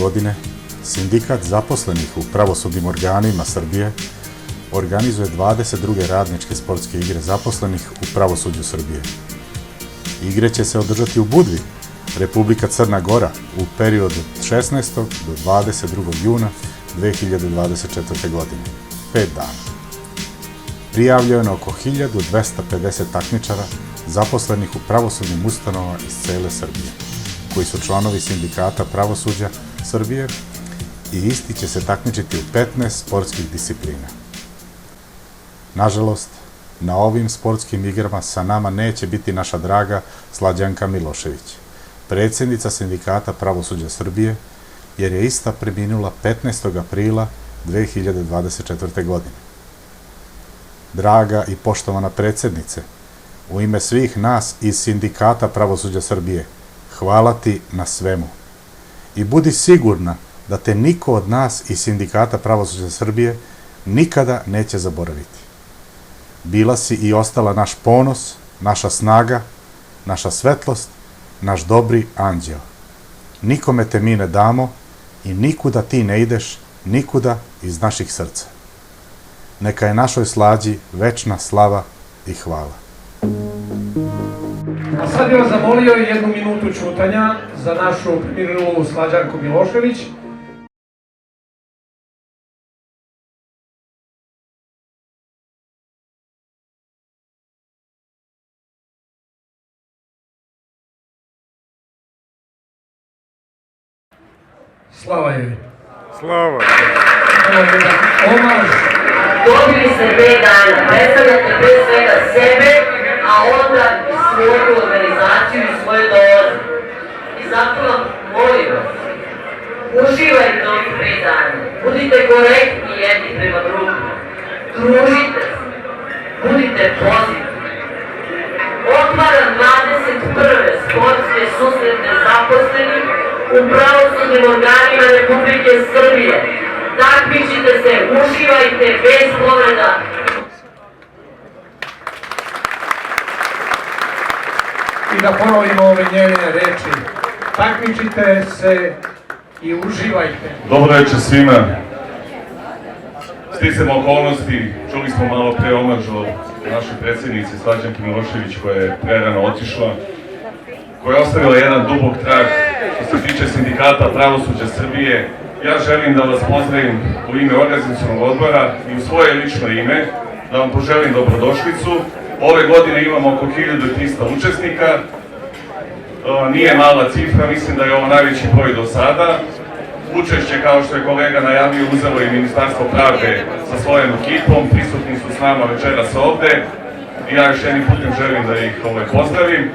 godine Sindikat zaposlenih u pravosudnim organima Srbije organizuje 22. radničke sportske igre zaposlenih u pravosuđu Srbije. Igre će se održati u Budvi, Republika Crna Gora, u periodu od 16. do 22. juna 2024. godine, 5 dana. Prijavljeno je oko 1250 takmičara zaposlenih u pravosudnim ustanovama iz cele Srbije, koji su članovi Sindikata pravosuđa Srbije i isti će se takmičiti u 15 sportskih disciplina. Nažalost, na ovim sportskim igrama sa nama neće biti naša draga Slađanka Milošević, predsjednica Sindikata pravosuđa Srbije, jer je ista preminula 15. aprila 2024. godine. Draga i poštovana predsjednice, u ime svih nas iz Sindikata pravosuđa Srbije, hvala ti na svemu. I budi sigurna da te niko od nas iz Sindikata pravosuđa Srbije nikada neće zaboraviti. Bila si i ostala naš ponos, naša snaga, naša svetlost, naš dobri anđeo. Nikome te mi ne damo i nikuda ti ne ideš, nikuda iz naših srca. Neka je našoj Slađi večna slava i hvala. A sad bih vas zamolio jednu minutu ćutanja za našu preminulu Slađanku Milošević. Slava joj. Slava. Omaž. Dobili ste 5 dana, predstavljate pre svega sebe, a onda i svoju organizaciju i svoje dolaze. I zato vam molim vas, uživajte ovih 5 dana, budite korektni jedni prema drugima, družite se, budite pozitivni. Otvaram 21. sportske susrete zaposlenih u pravosudnim organima Republike Srbije. Takmičite se, uživajte bez povreda. I da ponovimo ove njene reči. Takmičite se i uživajte. Dobro večer svima. Sticam okolnosti, čuli smo malo pre omaž od naše predsjednice Slađanke Milošević koja je prerano otišla, koja je ostavila jedan dubok trag što se tiče Sindikata pravosuđa Srbije. Ja želim da vas pozdravim u ime organizacionog odbora i u svoje lično ime, da vam poželim dobrodošlicu. Ove godine imamo oko 1300 učesnika, nije mala cifra, mislim da je ovo najveći broj do sada. Učešće, kao što je kolega najavio, uzelo i Ministarstvo pravde sa svojom ekipom, prisutni su s nama večeras ovde i ja još jednim putem želim da ih pozdravim.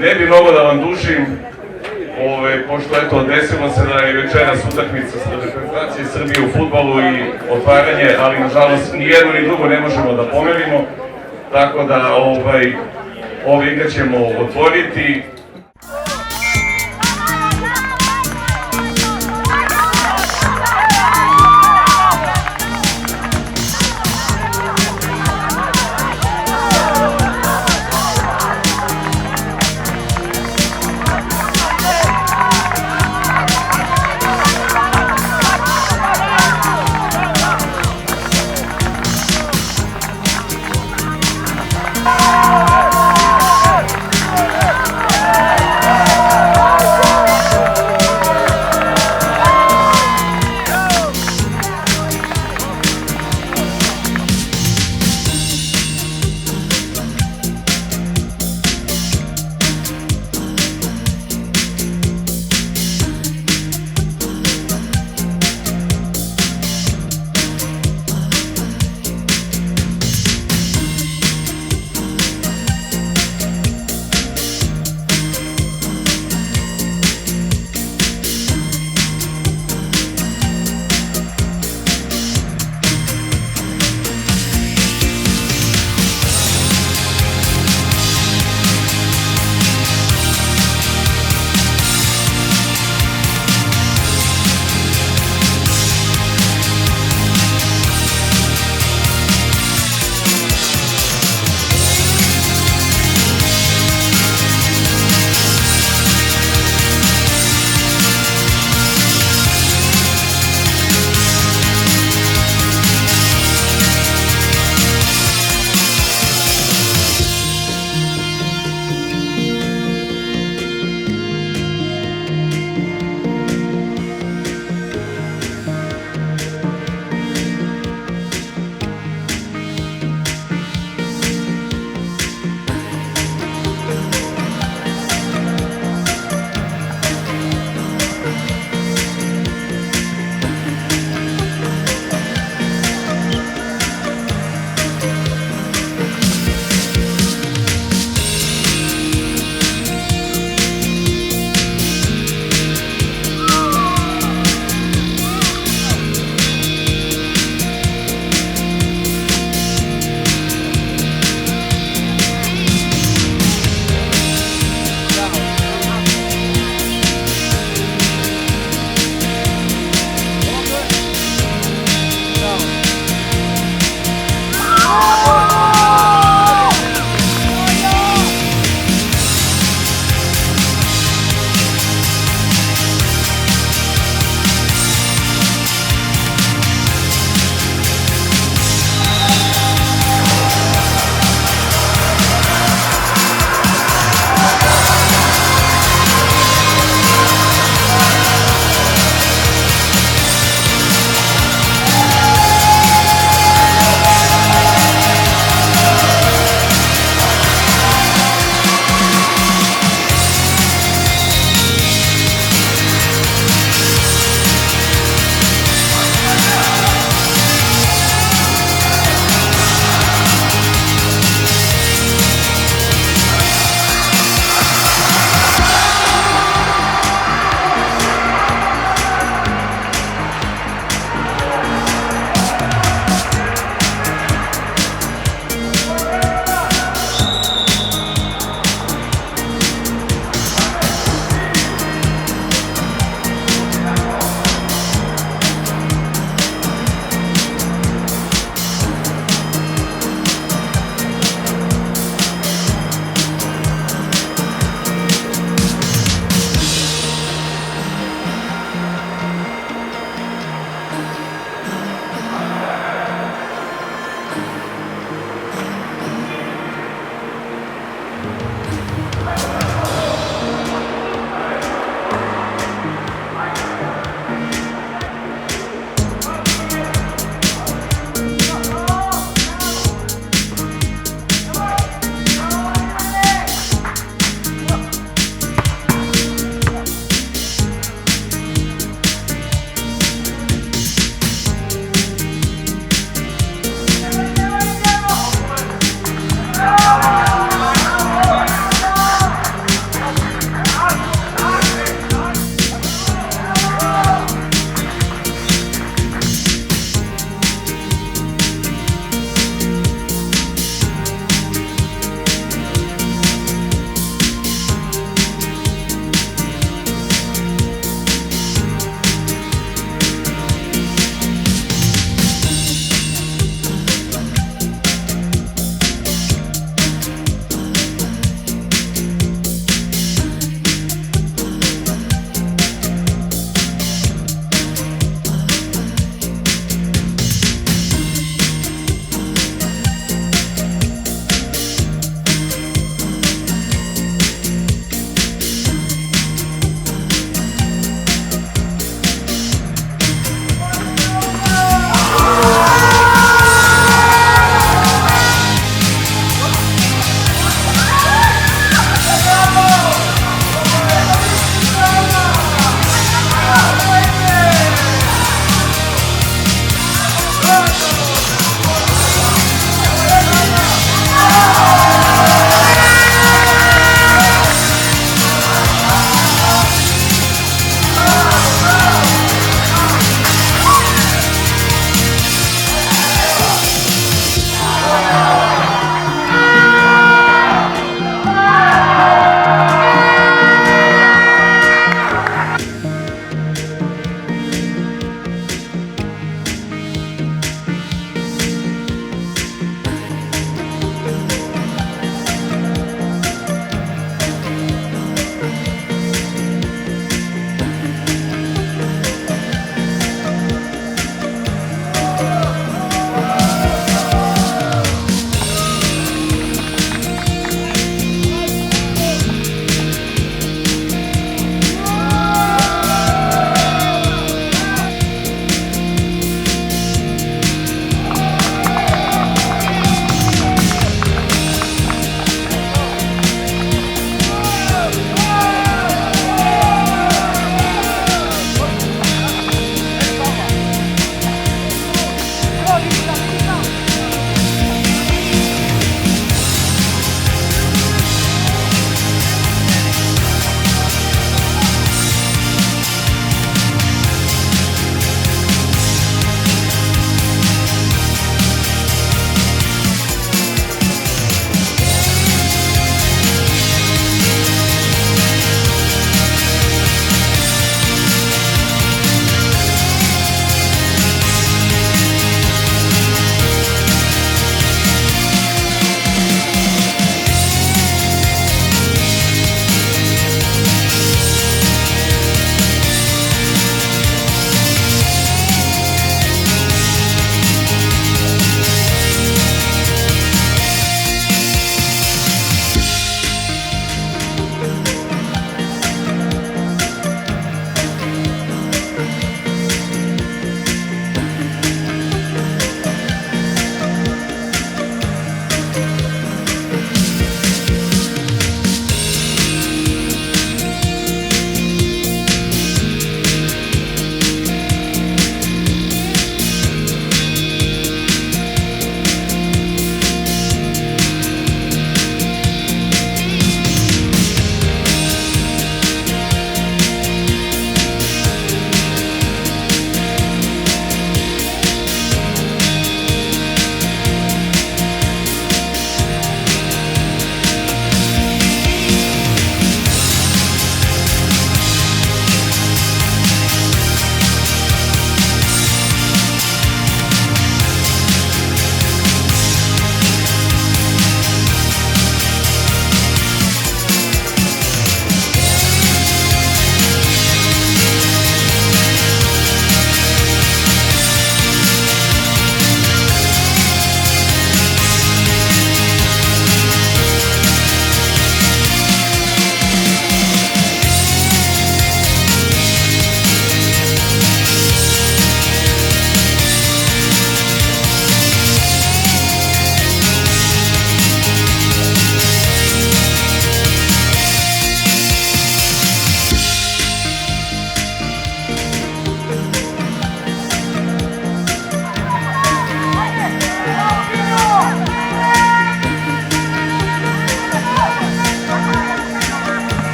Ne bi mnogo da vam dužim, pošto eto, desilo se da je večeras utakmica sa reprezentacije Srbije u fudbalu i otvaranje, ali nažalost ni jedno ni drugo ne možemo da pomerimo, tako da ove igre ćemo otvoriti.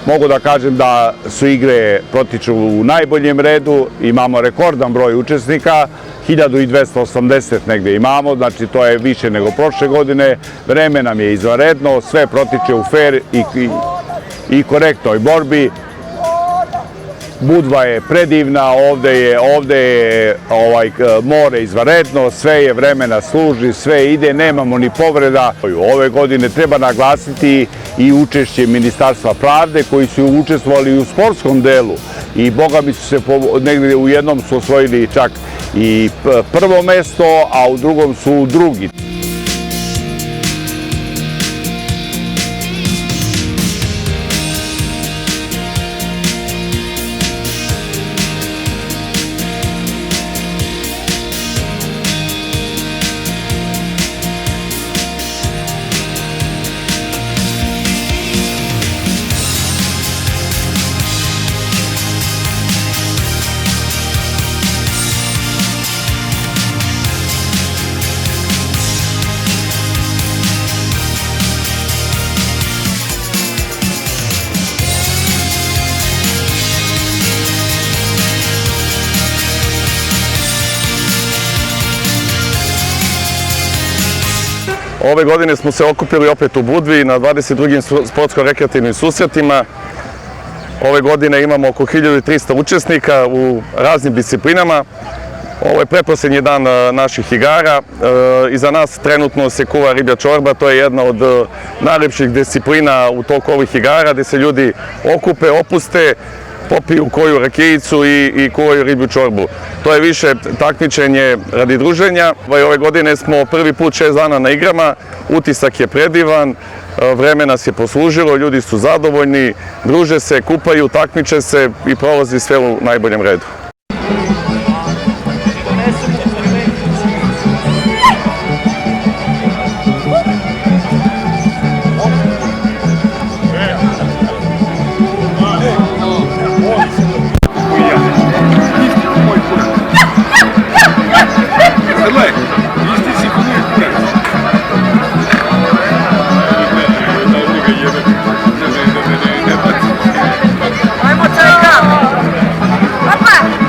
Mogu da kažem da su igre protiču u najboljem redu, imamo rekordan broj učesnika, 1280 negde imamo, znači to je više nego prošle godine, vreme nam je izvanredno, sve protiče u fair i korektnoj borbi. Budva je predivna, ovde je more izvanredno, sve je vremena služi, sve ide, nemamo ni povreda. Ove godine treba naglasiti i učešće Ministarstva pravde koji su učestvovali u sportskom delu i boga mi su se negdje u jednom su osvojili čak i prvo mesto, a u drugom su drugi. Ove godine smo se okupili opet u Budvi na 22. sportsko-rekreativnim susretima. Ove godine imamo oko 1300 učesnika u raznim disciplinama. Ovo je pretposlednji dan naših igara. Iza nas trenutno se kuva riblja čorba, to je jedna od najlepših disciplina u toku ovih igara, gde se ljudi okupe, opuste, popiju koju rakijicu i kuvaju riblju čorbu. To je više takmičenje radi druženja. Ove godine smo prvi put 6 dana na igrama, utisak je predivan, vreme nas je poslužilo, ljudi su zadovoljni, druže se, kupaju, takmiče se i prolazi sve u najboljem redu. Ajmo, čeka! Opa!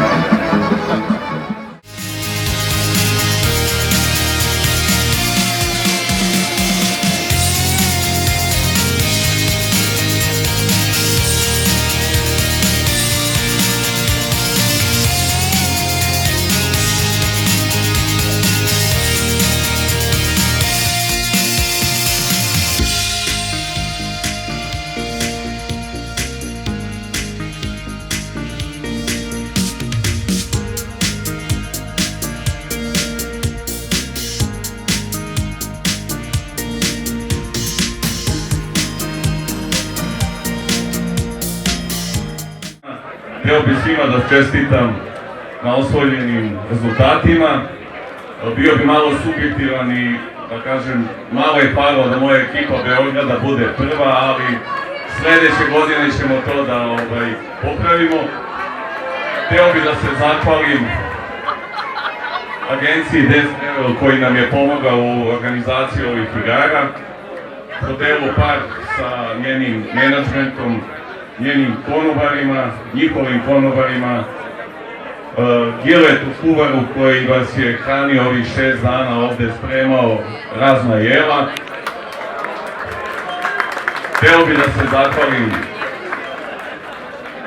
hteo bih svima da čestitam na osvojenim rezultatima. Bio bi malo subjektivan i, da kažem, malo je falilo da moja ekipa Beograda bude prva, ali sledeće godine ćemo to da popravimo. Hteo bih da se zahvalim agenciji DSL koji nam je pomogao u organizaciji ovih igara, hotelu Park sa njenim menadžmentom, njenim konobarima, njihovim konobarima, Giletu kuvaru koji vas je hranio ovih 6 dana ovde, spremao razna jela. Hteo bih da se zahvalim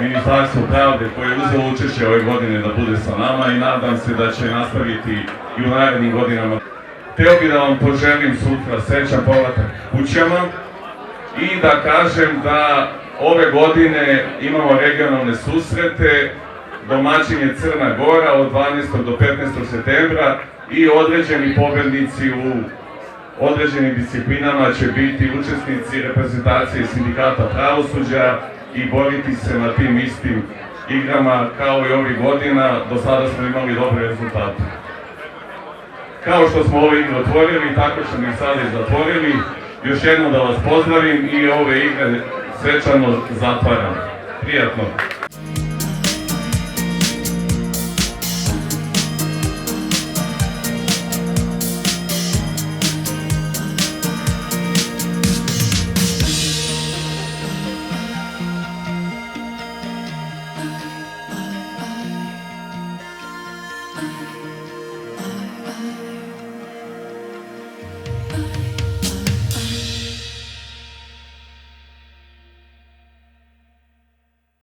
Ministarstvu pravde koje je uzelo učešće ove godine da bude sa nama i nadam se da će nastaviti i u narednim godinama. Hteo bih da vam poželim sutra srećan povratak kućama i da kažem da ove godine imamo regionalne susrete. Domaćin je Crna Gora od 12. do 15. septembra i određeni pobednici u određenim disciplinama će biti učesnici reprezentacije sindikata pravosuđa i boriti se na tim istim igrama kao i ovih godina. Do sada smo imali dobre rezultate. Kao što smo ove igre otvorili, tako ćemo ih sada i zatvorili. Još jednom da vas pozdravim i ove igre svečano zatvaram. Prijatno!